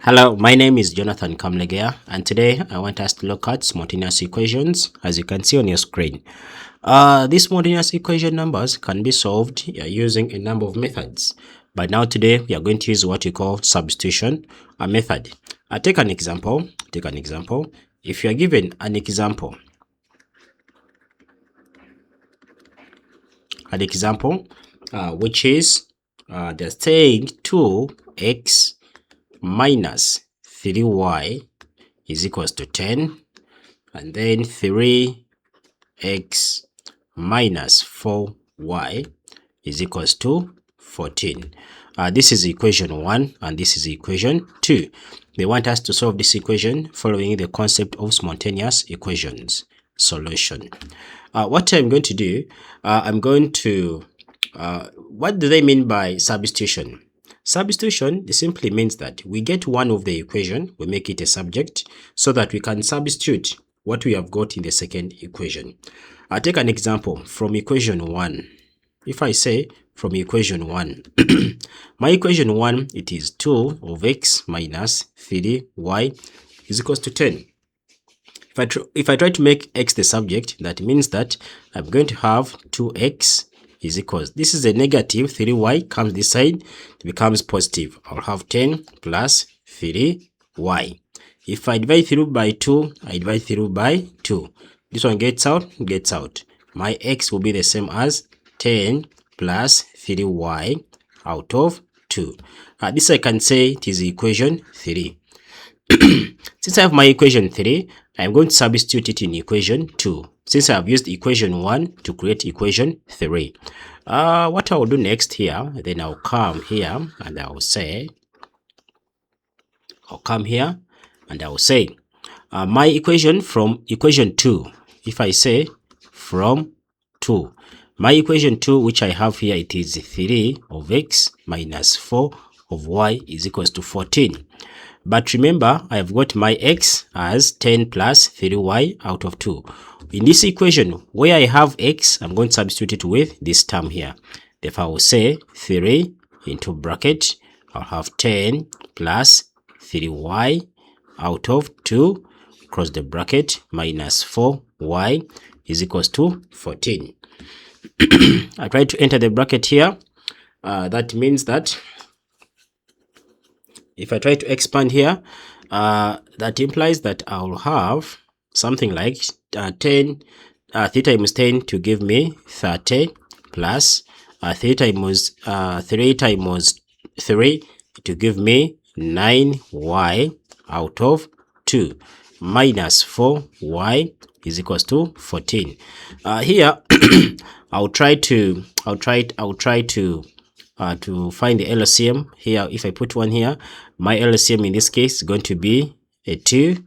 Hello, my name is Jonathan Kamlegea, and today I want us to look at simultaneous equations, as you can see on your screen. These simultaneous equation numbers can be solved using a number of methods. But now today we are going to use what we call substitution method. Take an example. If you are given an example, which is they're saying 2x minus 3y is equals to 10, and then 3x minus 4y is equals to 14. This is equation 1 and this is equation 2. They want us to solve this equation following the concept of simultaneous equations solution. What I'm going to do, what do they mean by substitution? Substitution simply means that we get one of the equation, we make it a subject, so that we can substitute what we have got in the second equation. I'll take an example from equation 1. If I say from equation 1, my equation 1, it is 2 of x minus 3y is equals to 10. If I try to make x the subject, that means that I'm going to have 2x is equals, this is a negative, 3y comes this side, it becomes positive. I'll have 10 plus 3y. If I divide through by 2, I divide through by 2. This one gets out. My x will be the same as 10 plus 3y out of 2. This I can say it is equation 3. Since I have my equation 3, I'm going to substitute it in equation 2. Since I have used equation 1 to create equation 3. What I will do next here, then I'll come here and I'll say, my equation from equation 2. If I say from 2, my equation 2 which I have here, it is 3 of x minus 4 of y is equals to 14. But remember, I have got my x as 10 plus 3y out of 2. In this equation, where I have x, I'm going to substitute it with this term here. Therefore, I will say 3 into bracket, I'll have 10 plus 3y out of 2, cross the bracket, minus 4y is equals to 14. I try to enter the bracket here. That means that if I try to expand here, that implies that I'll have something like 3 times 10 to give me 30 plus 3 times 3 times 3 to give me 9y out of 2 minus 4y is equals to 14. Here I'll try to find the LCM here. If I put 1 here, my LCM in this case is going to be a 2.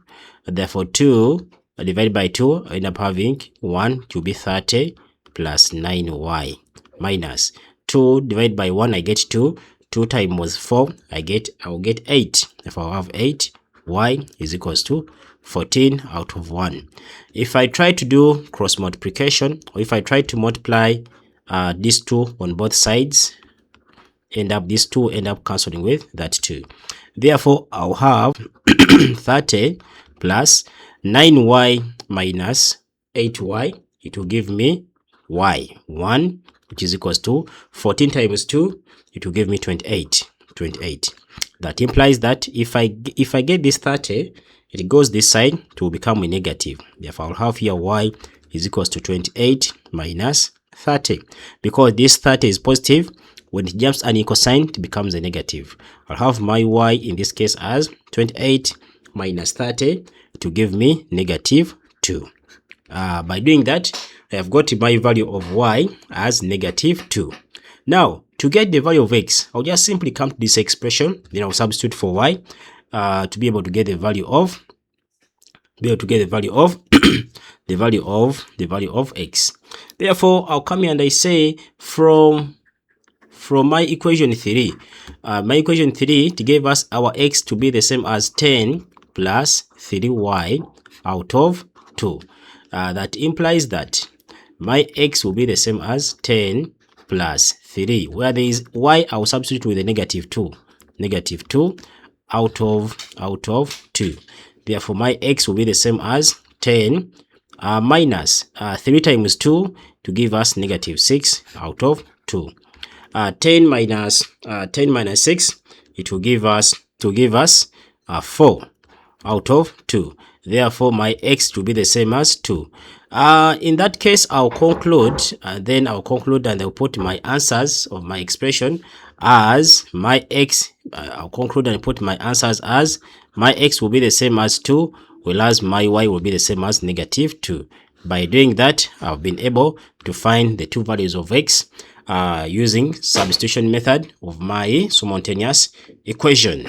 Therefore, 2 divided by 2, I end up having 1 to be 30 plus 9y minus 2 divided by 1, I get 2. 2 times 4, I'll get 8. If I have 8, y is equals to 14 out of 1. If I try to do cross multiplication, or if I try to multiply these 2 on both sides, these 2 end up cancelling with that 2. Therefore, I'll have 30 plus 9y minus 8y. It will give me y, 1, which is equals to 14 times 2. It will give me 28. That implies that if I get this 30, it goes this side, it will become a negative. Therefore, I'll have here y is equals to 28 minus 30. Because this 30 is positive, when it jumps an equal sign, it becomes a negative. I'll have my y in this case as 28 minus 30 to give me negative 2. By doing that, I have got my value of y as negative 2. Now, to get the value of x, I'll just simply come to this expression, then I'll substitute for y to be able to get the value of the value of x. Therefore, I'll come here and I say from my equation 3, it gave us our x to be the same as 10 plus 3y out of 2. That implies that my x will be the same as 10 plus 3. Where there is y, I will substitute with a negative 2. out of 2. Therefore, my x will be the same as 10 minus 3 times 2 to give us negative 6 out of 2. 10 minus 6, it will give us 4 out of 2. Therefore, my x will be the same as 2. In that case, I'll conclude, and I'll put my answers of my expression as my x. I'll conclude and put my answers as my x will be the same as 2, whereas my y will be the same as negative 2. By doing that, I've been able to find the two values of x using substitution method of my simultaneous equation.